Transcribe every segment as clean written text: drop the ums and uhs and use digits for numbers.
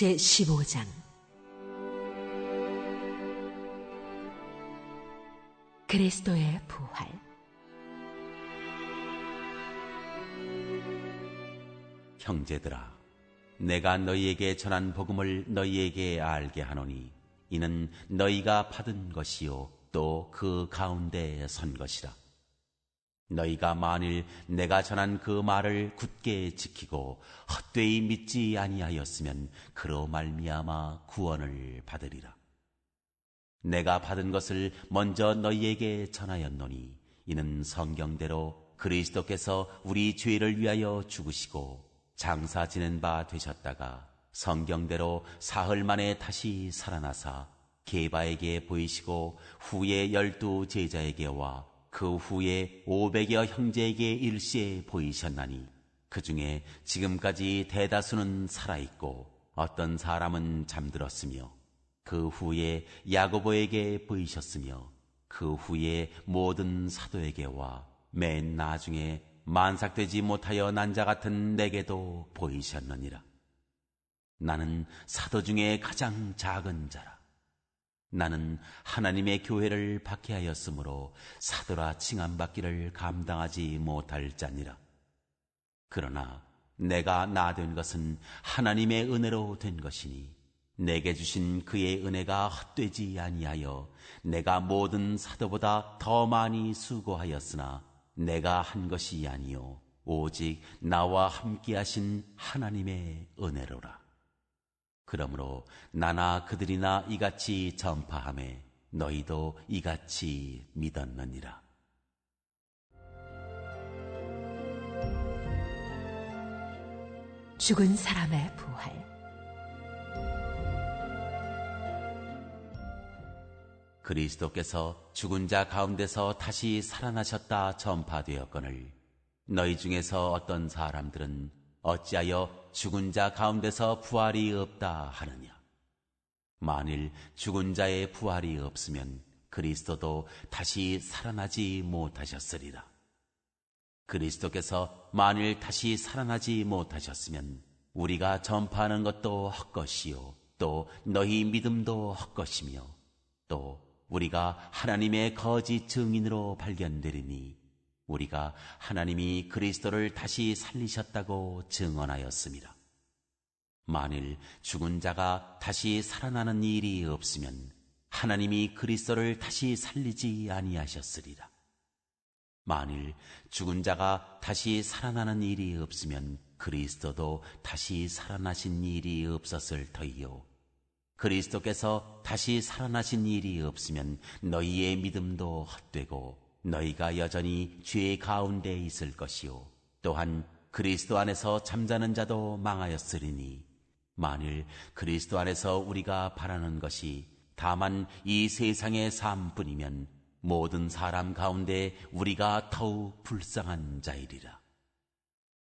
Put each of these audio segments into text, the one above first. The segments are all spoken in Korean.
제15장 그리스도의 부활. 형제들아, 내가 너희에게 전한 복음을 너희에게 알게 하노니 이는 너희가 받은 것이요 또 그 가운데 선 것이라. 너희가 만일 내가 전한 그 말을 굳게 지키고 헛되이 믿지 아니하였으면 그로 말미암아 구원을 받으리라. 내가 받은 것을 먼저 너희에게 전하였노니 이는 성경대로 그리스도께서 우리 죄를 위하여 죽으시고 장사 지낸 바 되셨다가 성경대로 사흘 만에 다시 살아나사 게바에게 보이시고 후에 12 제자에게와 그 후에 500여 형제에게 일시에 보이셨나니 그 중에 지금까지 대다수는 살아있고 어떤 사람은 잠들었으며 그 후에 야고보에게 보이셨으며 그 후에 모든 사도에게와 맨 나중에 만삭되지 못하여 난 자 같은 내게도 보이셨느니라. 나는 사도 중에 가장 작은 자라. 나는 하나님의 교회를 박해하였으므로 사도라 칭함받기를 감당하지 못할 자니라. 그러나 내가 나 된 것은 하나님의 은혜로 된 것이니 내게 주신 그의 은혜가 헛되지 아니하여 내가 모든 사도보다 더 많이 수고하였으나 내가 한 것이 아니요 오직 나와 함께 하신 하나님의 은혜로라. 그러므로 나나 그들이나 이같이 전파하매 너희도 이같이 믿었느니라. 죽은 사람의 부활. 그리스도께서 죽은 자 가운데서 다시 살아나셨다 전파되었거늘 너희 중에서 어떤 사람들은 어찌하여 죽은 자 가운데서 부활이 없다 하느냐. 만일 죽은 자의 부활이 없으면 그리스도도 다시 살아나지 못하셨으리라. 그리스도께서 만일 다시 살아나지 못하셨으면 우리가 전파하는 것도 헛것이요 또 너희 믿음도 헛것이며 또 우리가 하나님의 거짓 증인으로 발견되리니 우리가 하나님이 그리스도를 다시 살리셨다고 증언하였습니다. 만일 죽은 자가 다시 살아나는 일이 없으면 하나님이 그리스도를 다시 살리지 아니하셨으리라. 만일 죽은 자가 다시 살아나는 일이 없으면 그리스도도 다시 살아나신 일이 없었을 터이요 그리스도께서 다시 살아나신 일이 없으면 너희의 믿음도 헛되고 너희가 여전히 죄 가운데 있을 것이요 또한 그리스도 안에서 잠자는 자도 망하였으리니 만일 그리스도 안에서 우리가 바라는 것이 다만 이 세상의 삶뿐이면 모든 사람 가운데 우리가 더욱 불쌍한 자이리라.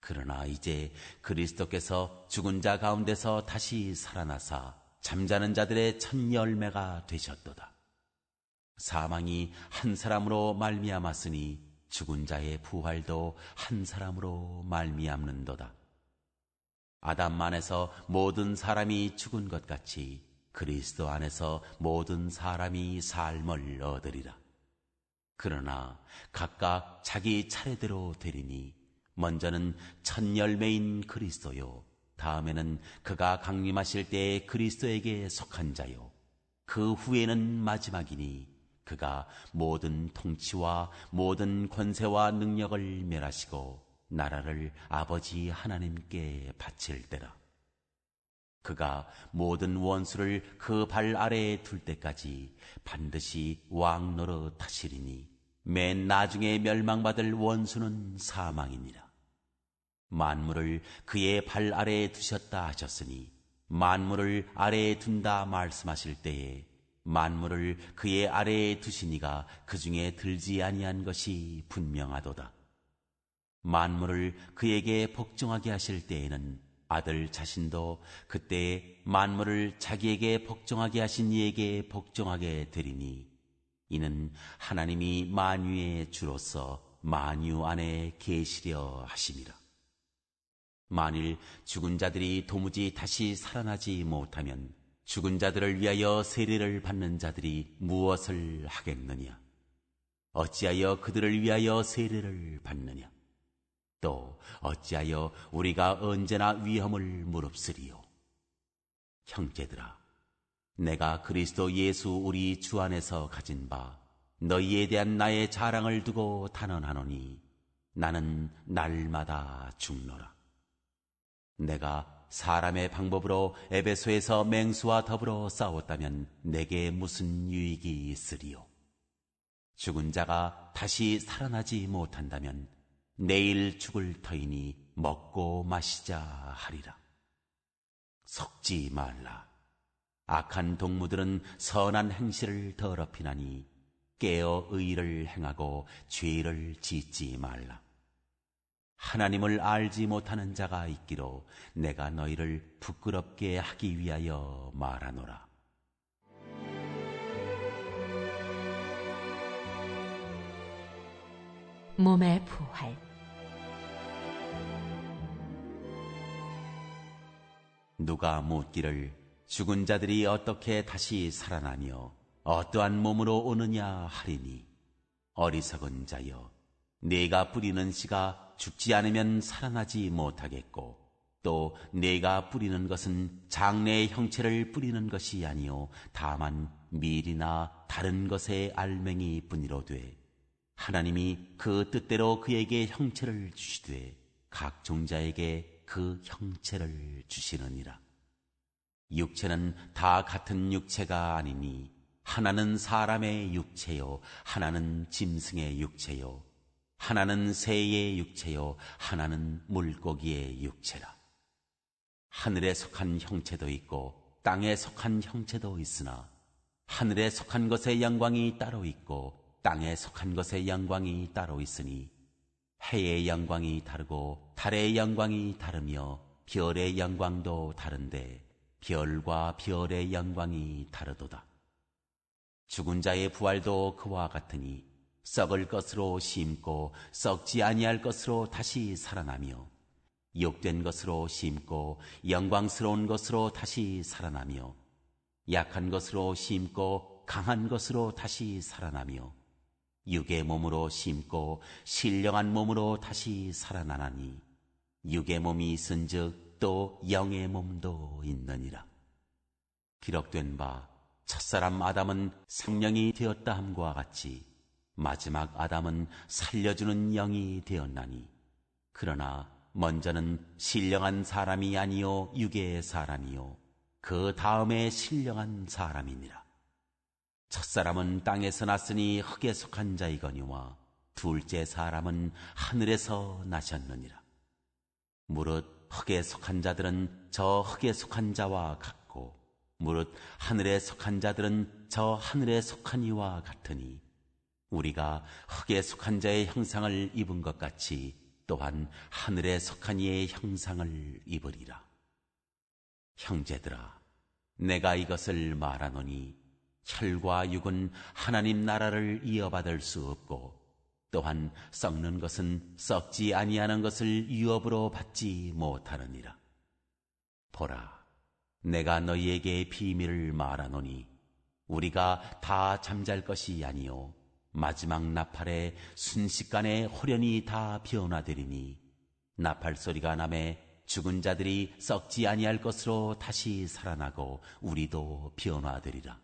그러나 이제 그리스도께서 죽은 자 가운데서 다시 살아나사 잠자는 자들의 첫 열매가 되셨도다. 사망이 한 사람으로 말미암았으니 죽은 자의 부활도 한 사람으로 말미암는도다. 아담 안에서 모든 사람이 죽은 것 같이 그리스도 안에서 모든 사람이 삶을 얻으리라. 그러나 각각 자기 차례대로 되리니 먼저는 첫 열매인 그리스도요 다음에는 그가 강림하실 때에 그리스도에게 속한 자요 그 후에는 마지막이니 그가 모든 통치와 모든 권세와 능력을 멸하시고 나라를 아버지 하나님께 바칠 때라. 그가 모든 원수를 그 발 아래에 둘 때까지 반드시 왕 노릇 하시리니 맨 나중에 멸망받을 원수는 사망이니라. 만물을 그의 발 아래에 두셨다 하셨으니 만물을 아래에 둔다 말씀하실 때에 만물을 그의 아래에 두시니가 그 중에 들지 아니한 것이 분명하도다. 만물을 그에게 복종하게 하실 때에는 아들 자신도 그때에 만물을 자기에게 복종하게 하신 이에게 복종하게 되리니 이는 하나님이 만유의 주로서 만유 안에 계시려 하심이라. 만일 죽은 자들이 도무지 다시 살아나지 못하면 죽은 자들을 위하여 세례를 받는 자들이 무엇을 하겠느냐? 어찌하여 그들을 위하여 세례를 받느냐? 또 어찌하여 우리가 언제나 위험을 무릅쓰리요? 형제들아, 내가 그리스도 예수 우리 주 안에서 가진 바 너희에 대한 나의 자랑을 두고 단언하노니 나는 날마다 죽노라. 내가 사람의 방법으로 에베소에서 맹수와 더불어 싸웠다면 내게 무슨 유익이 있으리요? 죽은 자가 다시 살아나지 못한다면 내일 죽을 터이니 먹고 마시자 하리라. 속지 말라. 악한 동무들은 선한 행실을 더럽히나니 깨어 의를 행하고 죄를 짓지 말라. 하나님을 알지 못하는 자가 있기로 내가 너희를 부끄럽게 하기 위하여 말하노라. 몸의 부활. 누가 묻기를 죽은 자들이 어떻게 다시 살아나며 어떠한 몸으로 오느냐 하리니, 어리석은 자여, 네가 뿌리는 씨가 죽지 않으면 살아나지 못하겠고 또 네가 뿌리는 것은 장래의 형체를 뿌리는 것이 아니요 다만 밀이나 다른 것의 알맹이 뿐이로되, 하나님이 그 뜻대로 그에게 형체를 주시되 각 종자에게 그 형체를 주시느니라. 육체는 다 같은 육체가 아니니 하나는 사람의 육체요 하나는 짐승의 육체요 하나는 새의 육체요 하나는 물고기의 육체라. 하늘에 속한 형체도 있고 땅에 속한 형체도 있으나 하늘에 속한 것의 영광이 따로 있고 땅에 속한 것의 영광이 따로 있으니 해의 영광이 다르고 달의 영광이 다르며 별의 영광도 다른데 별과 별의 영광이 다르도다. 죽은 자의 부활도 그와 같으니 썩을 것으로 심고 썩지 아니할 것으로 다시 살아나며 욕된 것으로 심고 영광스러운 것으로 다시 살아나며 약한 것으로 심고 강한 것으로 다시 살아나며 육의 몸으로 심고 신령한 몸으로 다시 살아나나니 육의 몸이 있은즉 또 영의 몸도 있느니라. 기록된 바 첫사람 아담은 생명이 되었다 함과 같이 마지막 아담은 살려주는 영이 되었나니, 그러나 먼저는 신령한 사람이 아니요 육의 사람이요 그 다음에 신령한 사람이니라. 첫사람은 땅에서 났으니 흙에 속한 자이거니와 둘째 사람은 하늘에서 나셨느니라. 무릇 흙에 속한 자들은 저 흙에 속한 자와 같고 무릇 하늘에 속한 자들은 저 하늘에 속한 이와 같으니, 우리가 흙에 속한 자의 형상을 입은 것 같이 또한 하늘에 속한 이의 형상을 입으리라. 형제들아, 내가 이것을 말하노니 혈과 육은 하나님 나라를 이어받을 수 없고 또한 썩는 것은 썩지 아니하는 것을 유업으로 받지 못하느니라. 보라, 내가 너희에게 비밀을 말하노니 우리가 다 잠잘 것이 아니요 마지막 나팔에 순식간에 홀연히 다 변화되리니, 나팔 소리가 나매 죽은 자들이 썩지 아니할 것으로 다시 살아나고 우리도 변화되리라.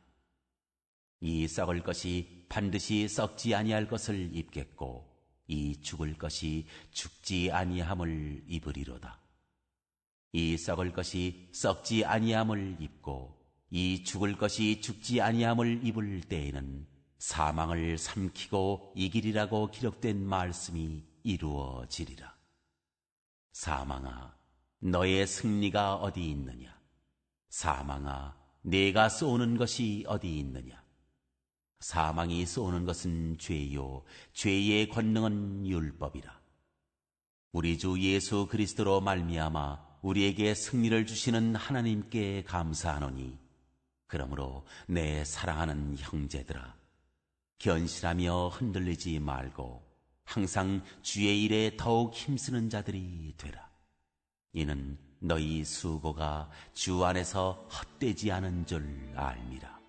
이 썩을 것이 반드시 썩지 아니할 것을 입겠고 이 죽을 것이 죽지 아니함을 입으리로다. 이 썩을 것이 썩지 아니함을 입고 이 죽을 것이 죽지 아니함을 입을 때에는 사망을 삼키고 이기리라고 기록된 말씀이 이루어지리라. 사망아, 너의 승리가 어디 있느냐? 사망아, 네가 쏘는 것이 어디 있느냐? 사망이 쏘는 것은 죄요, 죄의 권능은 율법이라. 우리 주 예수 그리스도로 말미암아 우리에게 승리를 주시는 하나님께 감사하노니, 그러므로 내 사랑하는 형제들아, 견실하며 흔들리지 말고 항상 주의 일에 더욱 힘쓰는 자들이 되라. 이는 너희 수고가 주 안에서 헛되지 않은 줄 알미라.